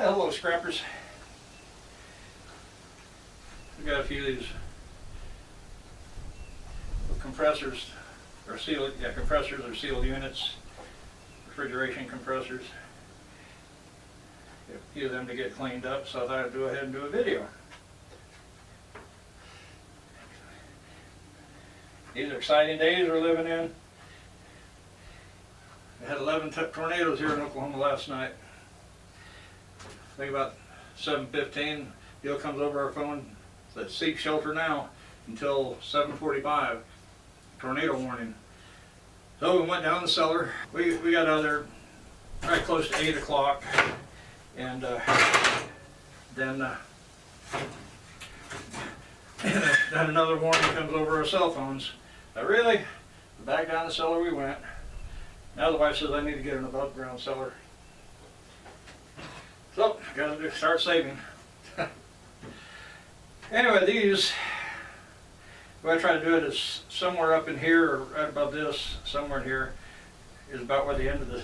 Hello, scrappers. We got a few of these compressors, or sealed, compressors or sealed units, refrigeration compressors. A few of them to get cleaned up, so I thought I'd go ahead and do a video. These are exciting days we're living in. We had 11 tornadoes here in Oklahoma last night. I think about 7:15, Bill comes over our phone, said seek shelter now until 7:45, tornado warning. So we went down the cellar. We got out there right close to 8 o'clock, and then another warning comes over our cell phones. Really? Back down the cellar we went. Now the wife says I need to get an above ground cellar. So, gotta start saving. Anyway, these, the way I try to do it is somewhere up in here, or right above this, somewhere in here, is about where the end of the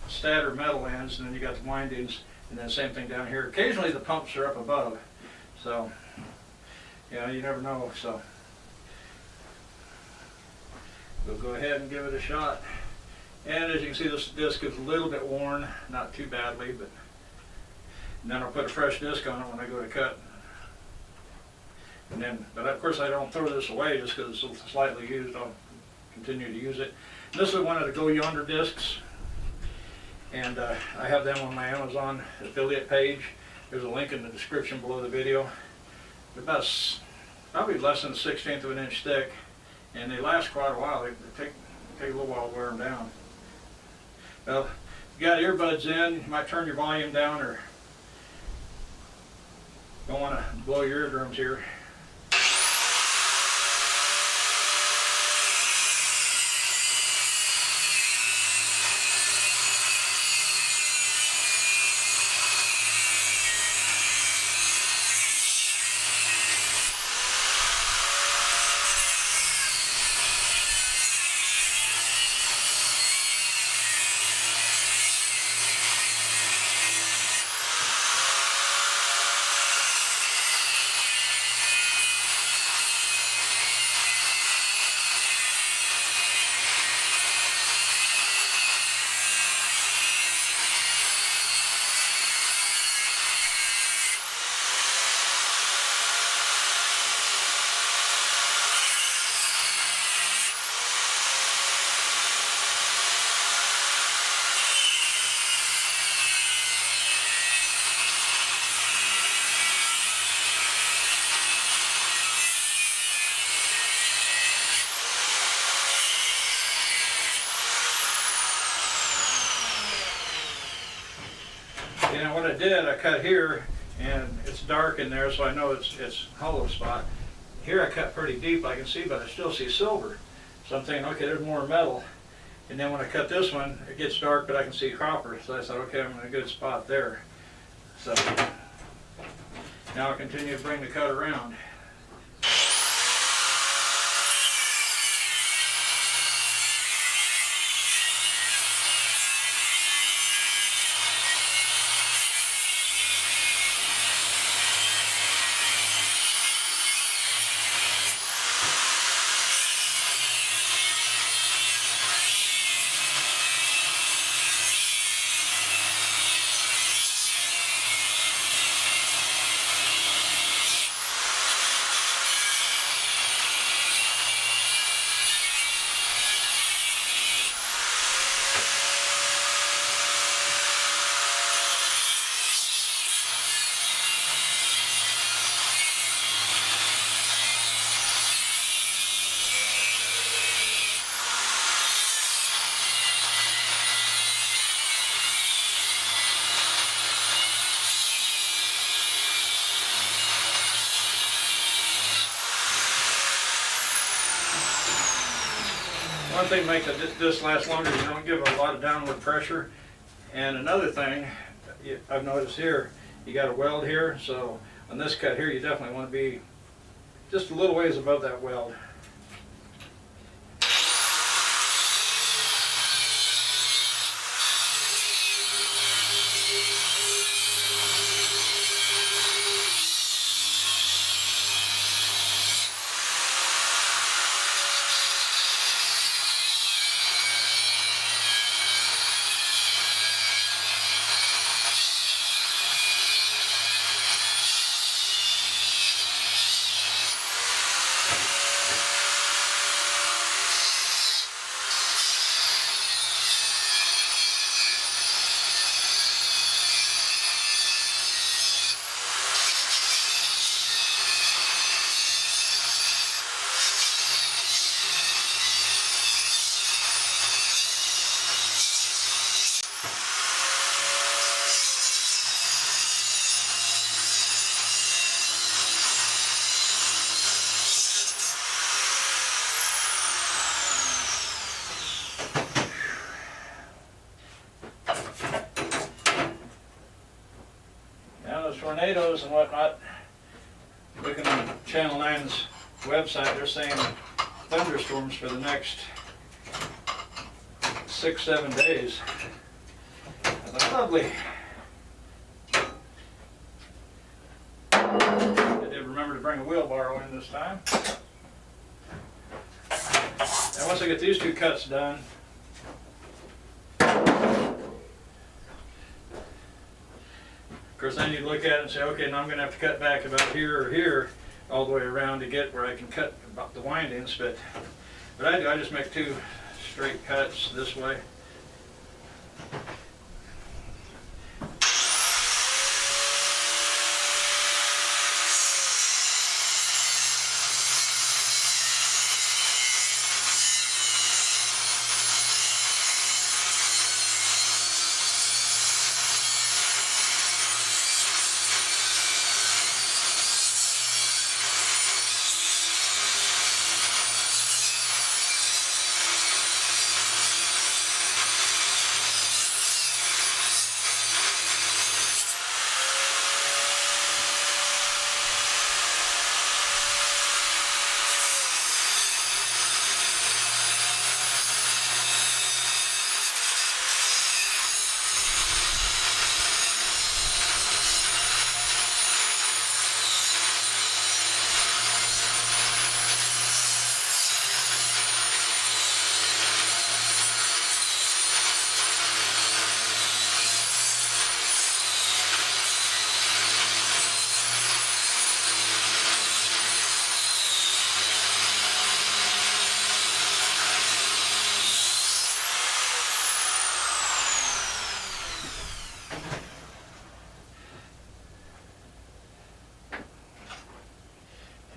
stator metal ends, and then you got the windings, and then same thing down here. Occasionally the pumps are up above, so, you know, you never know, so. We'll go ahead and give it a shot. And as you can see, this disc is a little bit worn, not too badly, but and then I'll put a fresh disc on it when I go to cut. And then, but of course I don't throw this away just because it's slightly used. I'll continue to use it. And this is one of the Go Yonder discs, and I have them on my Amazon affiliate page. There's a link in the description below the video. They're about probably less than a 1/16 of an inch thick, and they last quite a while. They take a little while to wear them down. Well, if you got earbuds in, you might turn your volume down, or don't want to blow your eardrums here. You know what I did, I cut here, and it's dark in there, so I know it's hollow spot. Here I cut pretty deep, I can see, but I still see silver. So I'm thinking, okay, there's more metal. And then when I cut this one, it gets dark, but I can see copper. So I said, okay, I'm in a good spot there. So now I'll continue to bring the cut around. One thing to make this last longer is you don't give a lot of downward pressure. And another thing I've noticed here, you got a weld here, so on this cut here you definitely want to be just a little ways above that weld. those tornadoes and whatnot, looking on Channel 9's website, they're saying thunderstorms for the next 6-7 days. I thought, lovely. I did remember to bring a wheelbarrow in this time. And once I get these two cuts done, of course then you look at it and say, okay, now I'm going to have to cut back about here or here all the way around to get where I can cut about the windings, but I just make two straight cuts this way.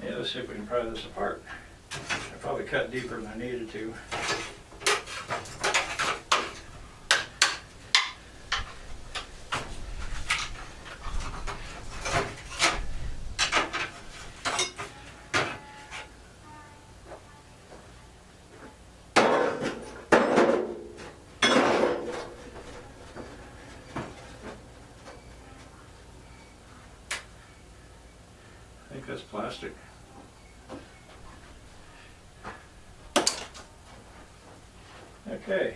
Yeah, let's see if we can pry this apart. I probably cut deeper than I needed to. I think that's plastic. Okay.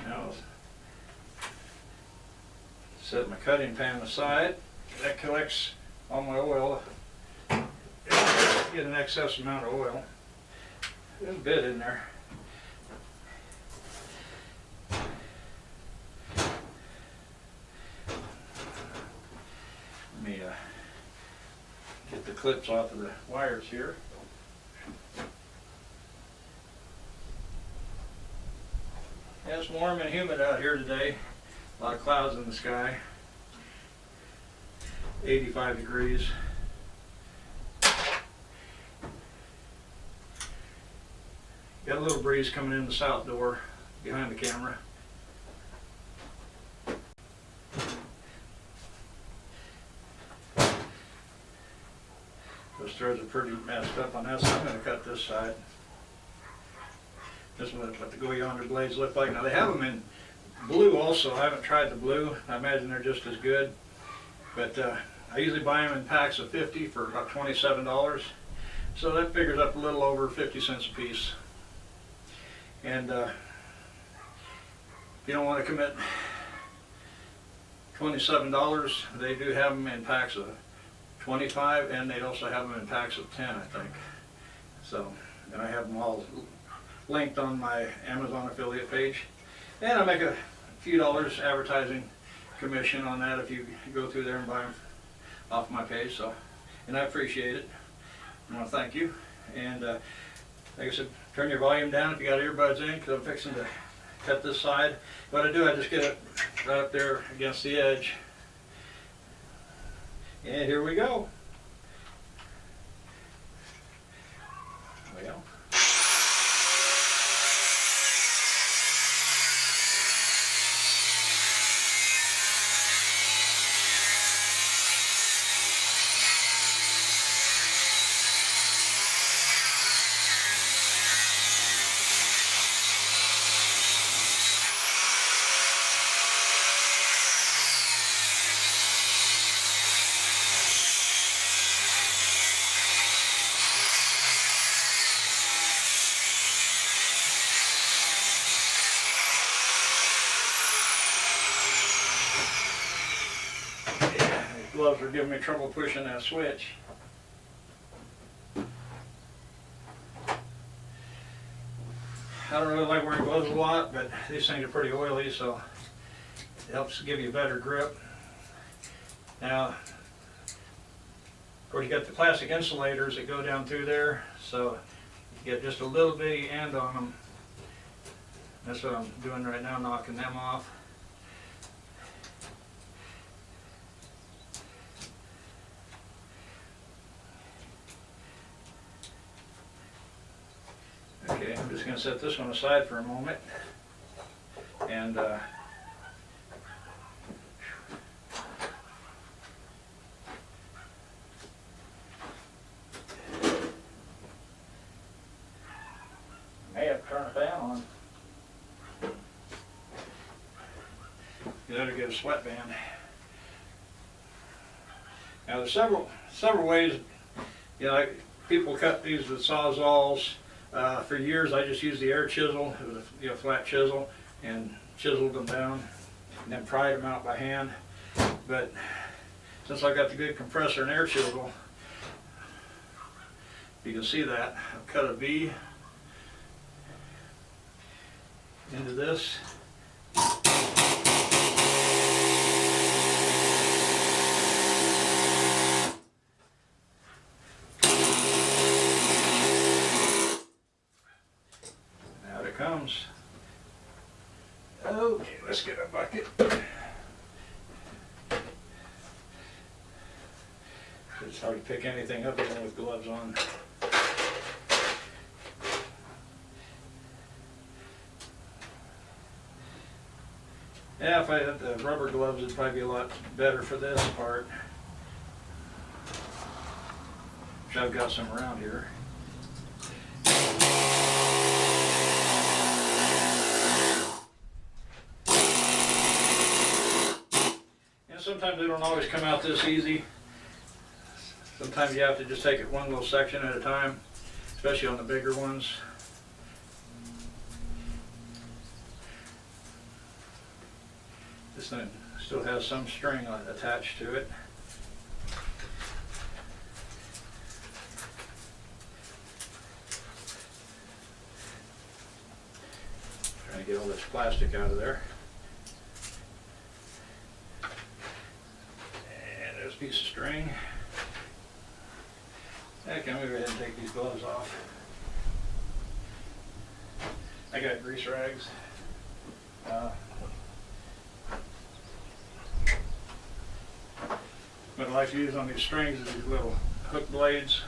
Now set my cutting pan aside. That collects all my oil. Get an excess amount of oil. There's a bit in there. Let me get the clips off of the wires here. Yeah, it's warm and humid out here today. A lot of clouds in the sky. 85 degrees. Got a little breeze coming in the south door behind the camera. Those threads are pretty messed up on that, so I'm going to cut this side. This is what the Go Yonder blades look like. Now they have them in blue also. I haven't tried the blue. I imagine they're just as good. But I usually buy them in packs of 50 for about $27. So that figures up a little over 50 cents a piece. And if you don't want to commit $27, they do have them in packs of 25, and they also have them in packs of 10, I think. So, and I have them all linked on my Amazon affiliate page. And I make a few dollars advertising commission on that if you go through there and buy them off my page. So, and I appreciate it. I want to thank you. And like I said, turn your volume down if you got earbuds in, because I'm fixing to cut this side. What I do, I just get it right up there against the edge. And here we go. Well. gloves are giving me trouble pushing that switch. I don't really like wearing gloves a lot, but these things are pretty oily, so it helps give you a better grip. Now, of course, you got the plastic insulators that go down through there, so you get just a little bitty end on them. That's what I'm doing right now, knocking them off. Okay, I'm just going to set this one aside for a moment, and may have to turn the fan on. You better get a sweatband. Now there's several ways. You know, like people cut these with sawzalls. For years, I just used the air chisel. It was a flat chisel, and chiseled them down, and then pried them out by hand. But since I got the good compressor and air chisel, you can see that I've cut a V into this. Comes. Okay, let's get a bucket. It's hard to pick anything up even with gloves on. Yeah, if I had the rubber gloves, it'd probably be a lot better for this part. Which I've got some around here. Sometimes they don't always come out this easy. Sometimes you have to just take it one little section at a time, especially on the bigger ones. This thing still has some string attached to it. Trying to get all this plastic out of there. Piece of string. Okay, I'm gonna go ahead and take these gloves off. I got grease rags. What I like to use on these strings is these little hook blades.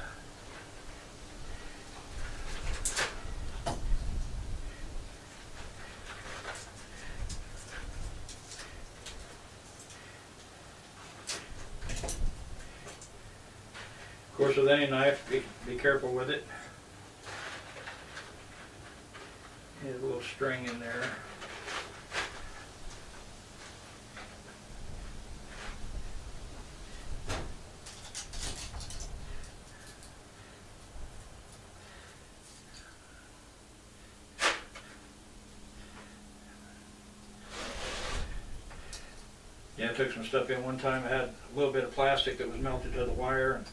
Of course, with any knife, be careful with it. There's a little string in there. Yeah, I took some stuff in one time. I had a little bit of plastic that was melted to the wire, and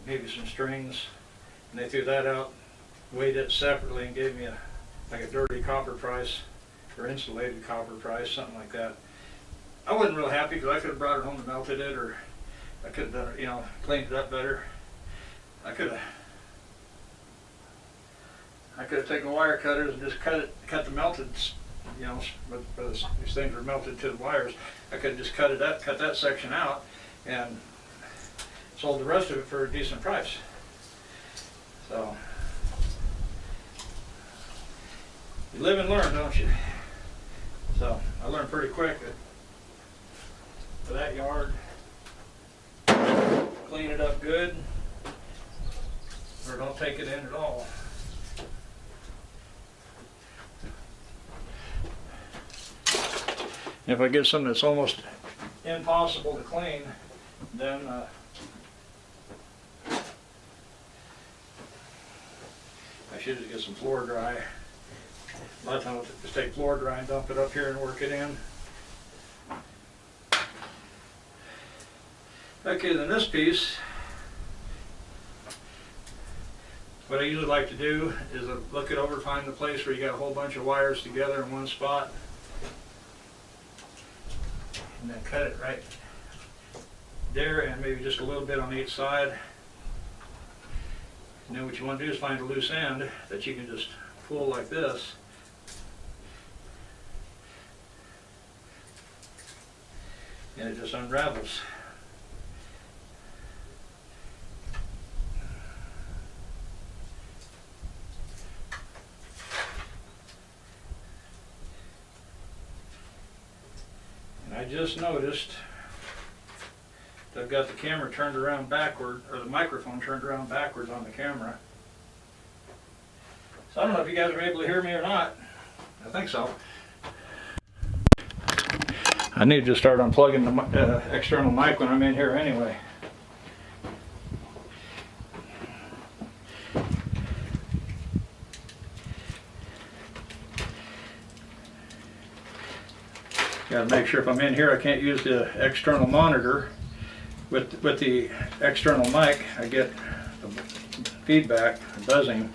maybe some strings, and they threw that out, weighed it separately, and gave me like a dirty copper price, or insulated copper price, something like that. I wasn't real happy because I could have brought it home and melted it, or I could have done it, cleaned it up better. I could have taken wire cutters and just cut the melted, but these things were melted to the wires. I could have just cut that section out, and sold the rest of it for a decent price. So, you live and learn, don't you? So, I learned pretty quick that for that yard, clean it up good, or don't take it in at all. If I get something that's almost impossible to clean, then I should just get some floor dry. A lot of times I'll just take floor dry and dump it up here and work it in. Okay, then this piece, what I usually like to do is look it over, find the place where you got a whole bunch of wires together in one spot, and then cut it right there, and maybe just a little bit on each side. And then what you want to do is find a loose end that you can just pull like this. And it just unravels. And I just noticed that I've got the camera turned around backward, or the microphone turned around backwards on the camera. So I don't know if you guys are able to hear me or not. I think so. I need to start unplugging the external mic when I'm in here anyway. Got to make sure if I'm in here I can't use the external monitor. With the external mic I get the feedback, the buzzing.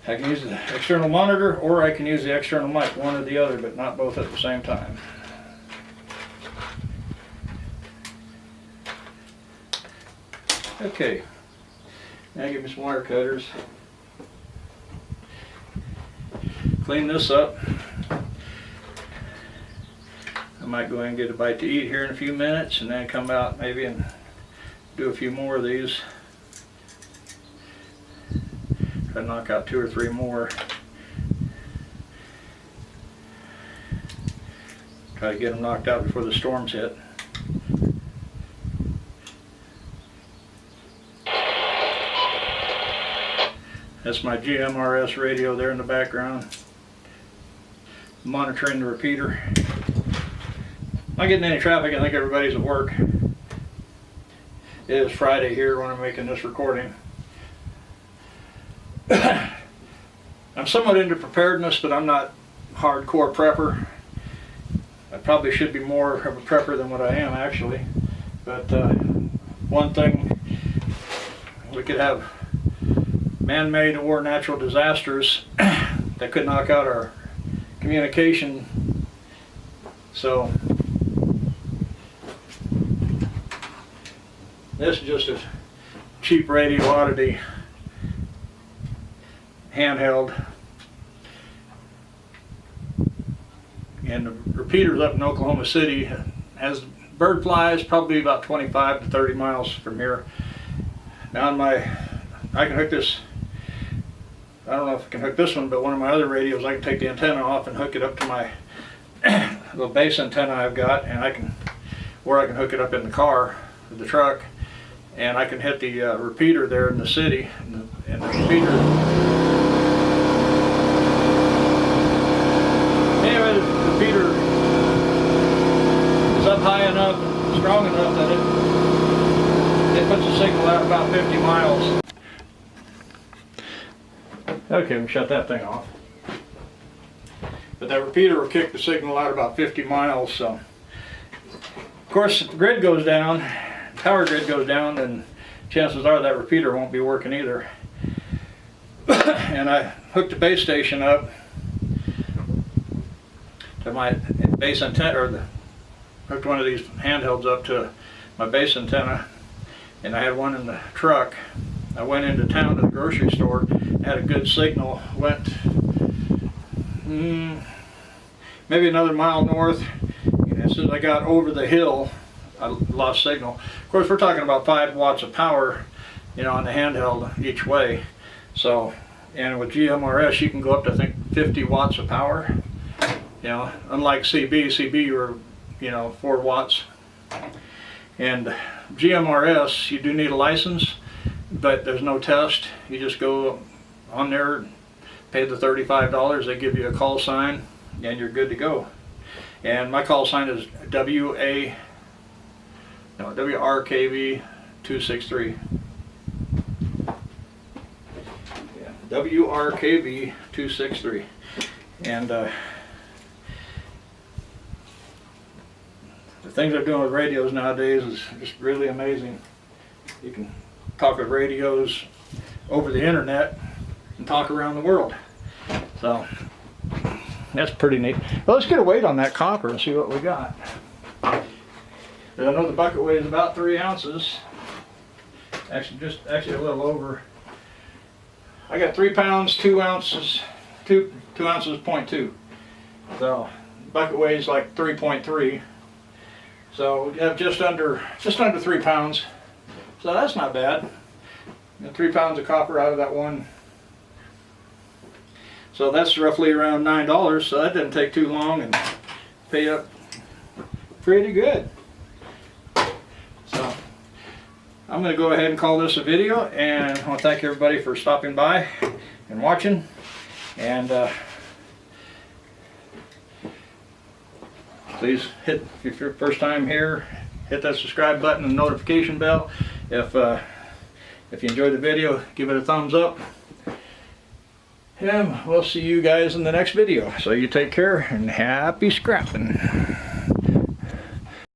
I can use the external monitor or I can use the external mic, one or the other, but not both at the same time. Okay, now give me some wire cutters. Clean this up. I might go ahead and get a bite to eat here in a few minutes and then come out maybe and do a few more of these. Try to knock out 2 or 3 more. Try to get them knocked out before the storms hit. That's my GMRS radio there in the background. Monitoring the repeater. Not getting any traffic, I think everybody's at work. It is Friday here when I'm making this recording. I'm somewhat into preparedness, but I'm not hardcore prepper. I probably should be more of a prepper than what I am actually. But one thing, we could have man-made or natural disasters that could knock out our communication. So this is just a cheap radio oddity, handheld, and the repeater's up in Oklahoma City. Has bird flies probably about 25 to 30 miles from here. Now I can hook this, I don't know if I can hook this one, but one of my other radios I can take the antenna off and hook it up to my little base antenna I've got, and I can hook it up in the car, with the truck, and I can hit the repeater there in the city, and the repeater. Anyway, the repeater is up high enough, strong enough that it puts the signal out about 50 miles. Okay, we can shut that thing off. But that repeater will kick the signal out about 50 miles. So, of course, if the grid goes down, power grid goes down, then chances are that repeater won't be working either. And I hooked the base station up to my base antenna, or hooked one of these handhelds up to my base antenna, and I had one in the truck. I went into town to the grocery store, had a good signal, went maybe another mile north. As soon as I got over the hill, I lost signal. Of course, we're talking about 5 watts of power, on the handheld each way. So, and with GMRS, you can go up to, I think, 50 watts of power. Unlike CB were, 4 watts. And GMRS, you do need a license, but there's no test. You just go on there, pay the $35, they give you a call sign, and you're good to go. And my call sign is WRKV 263. Yeah, WRKV 263. And the things they're doing with radios nowadays is just really amazing. You can talk with radios over the internet and talk around the world. So that's pretty neat. Well, let's get a weight on that copper and see what we got. I know the bucket weighs about 3 ounces. Actually a little over. I got 3 pounds, 2 ounces, 2 ounces 0.2. So bucket weighs like 3.3. So we have just under 3 pounds. So that's not bad. 3 pounds of copper out of that one. So that's roughly around $9. So that didn't take too long and paid up pretty good. So I'm going to go ahead and call this a video, and I want to thank everybody for stopping by and watching. And please hit, if you're first time here, hit that subscribe button and notification bell. If you enjoyed the video, give it a thumbs up. And we'll see you guys in the next video. So you take care and happy scrapping.